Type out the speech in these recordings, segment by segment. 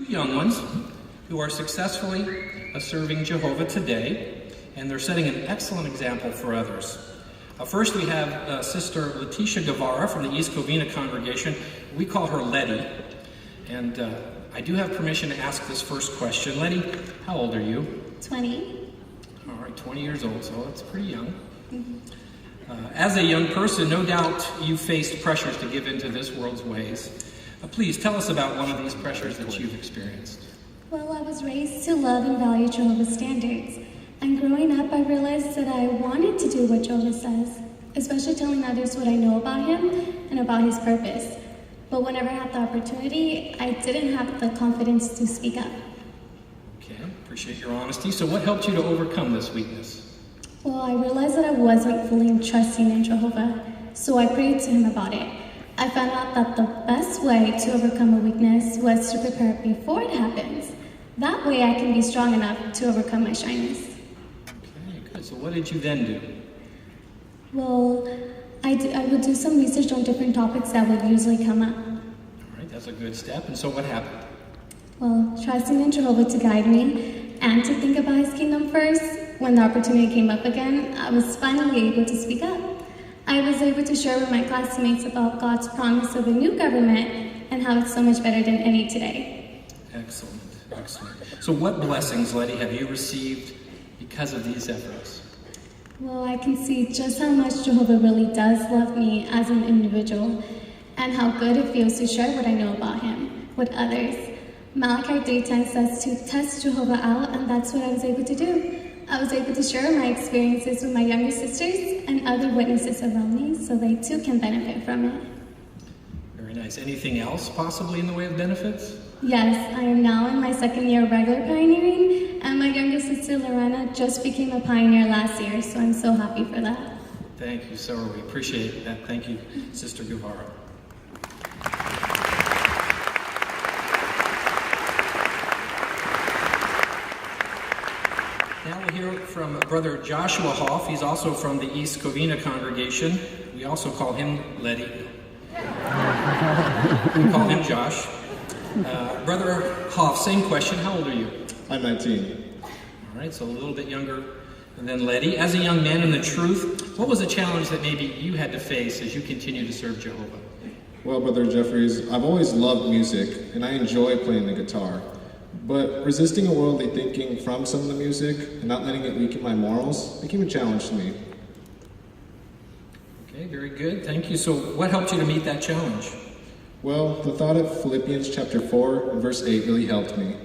Young ones who are successfully serving Jehovah today, and they're setting an excellent example for others. First, we have Sister Leticia Guevara from the East Covina congregation. We call her Letty, and I do have permission to ask this first question. Letty, how old are you? 20. All right, 20 years old, so that's pretty young. As a young person, no doubt you faced pressures to give into this world's ways. Please tell us about one of these pressures that you've experienced. Well, I was raised to love and value Jehovah's standards. And growing up, I realized that I wanted to do what Jehovah says, especially telling others what I know about him and about his purpose. But whenever I had the opportunity, I didn't have the confidence to speak up. Okay, appreciate your honesty. So what helped you to overcome this weakness? Well, I realized that I wasn't fully trusting in Jehovah, so I prayed to him about it. I found out that the best way to overcome a weakness was to prepare before it happens. That way I can be strong enough to overcome my shyness. Okay, good. So what did you then do? Well, I would do some research on different topics that would usually come up. All right, that's a good step. And so what happened? Well, trusting in Jehovah to guide me and to think about his kingdom first, when the opportunity came up again, I was finally able to speak up. I was able to share with my classmates about God's promise of a new government and how it's so much better than any today. Excellent, excellent. So what blessings, Letty, have you received because of these efforts? Well, I can see just how much Jehovah really does love me as an individual and how good it feels to share what I know about him with others. Malachi 3:10 says to test Jehovah out, and that's what I was able to do. I was able to share my experiences with my younger sisters and other witnesses around me so they too can benefit from it. Very nice. Anything else possibly in the way of benefits? Yes, I am now in my second year of regular pioneering, and my younger sister Lorena just became a pioneer last year, so I'm so happy for that. Thank you, so we appreciate that. Thank you, Sister Guevara. Now we'll hear from Brother Joshua Hoff. He's also from the East Covina congregation. We also call him Letty. We call him Josh. Brother Hoff, same question. How old are you? I'm 19. All right, so a little bit younger than Letty. As a young man in the truth, what was a challenge that maybe you had to face as you continue to serve Jehovah? Well, Brother Jeffries, I've always loved music, and I enjoy playing the guitar. But resisting a worldly thinking from some of the music and not letting it weaken my morals became a challenge to me. Okay, very good. Thank you. So what helped you to meet that challenge? Well, the thought of Philippians chapter 4 and verse 8 really helped me.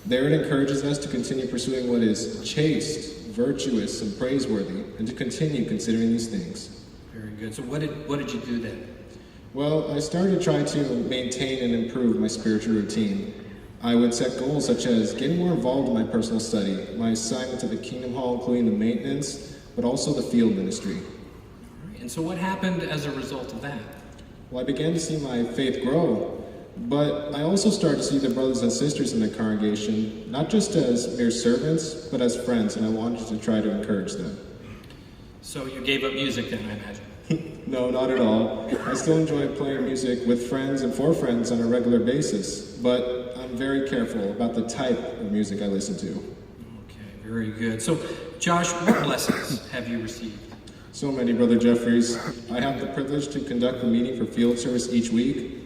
There it encourages us to continue pursuing what is chaste, virtuous, and praiseworthy, and to continue considering these things. Very good. So what did you do then? Well, I started to try to maintain and improve my spiritual routine. I would set goals such as getting more involved in my personal study, my assignment to the Kingdom Hall, including the maintenance, but also the field ministry. And so what happened as a result of that? Well, I began to see my faith grow, but I also started to see the brothers and sisters in the congregation, not just as mere servants, but as friends, and I wanted to try to encourage them. So you gave up music then, I imagine? No, not at all. I still enjoy playing music with friends and for friends on a regular basis, but I'm very careful about the type of music I listen to. Okay, very good. So, Josh, what blessings have you received? So many, Brother Jeffries. I have the privilege to conduct the meeting for field service each week.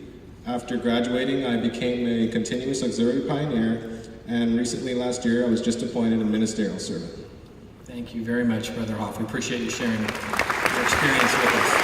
After graduating, I became a continuous auxiliary pioneer, and recently last year, I was just appointed a ministerial servant. Thank you very much, Brother Hoff. We appreciate you sharing your experience with us.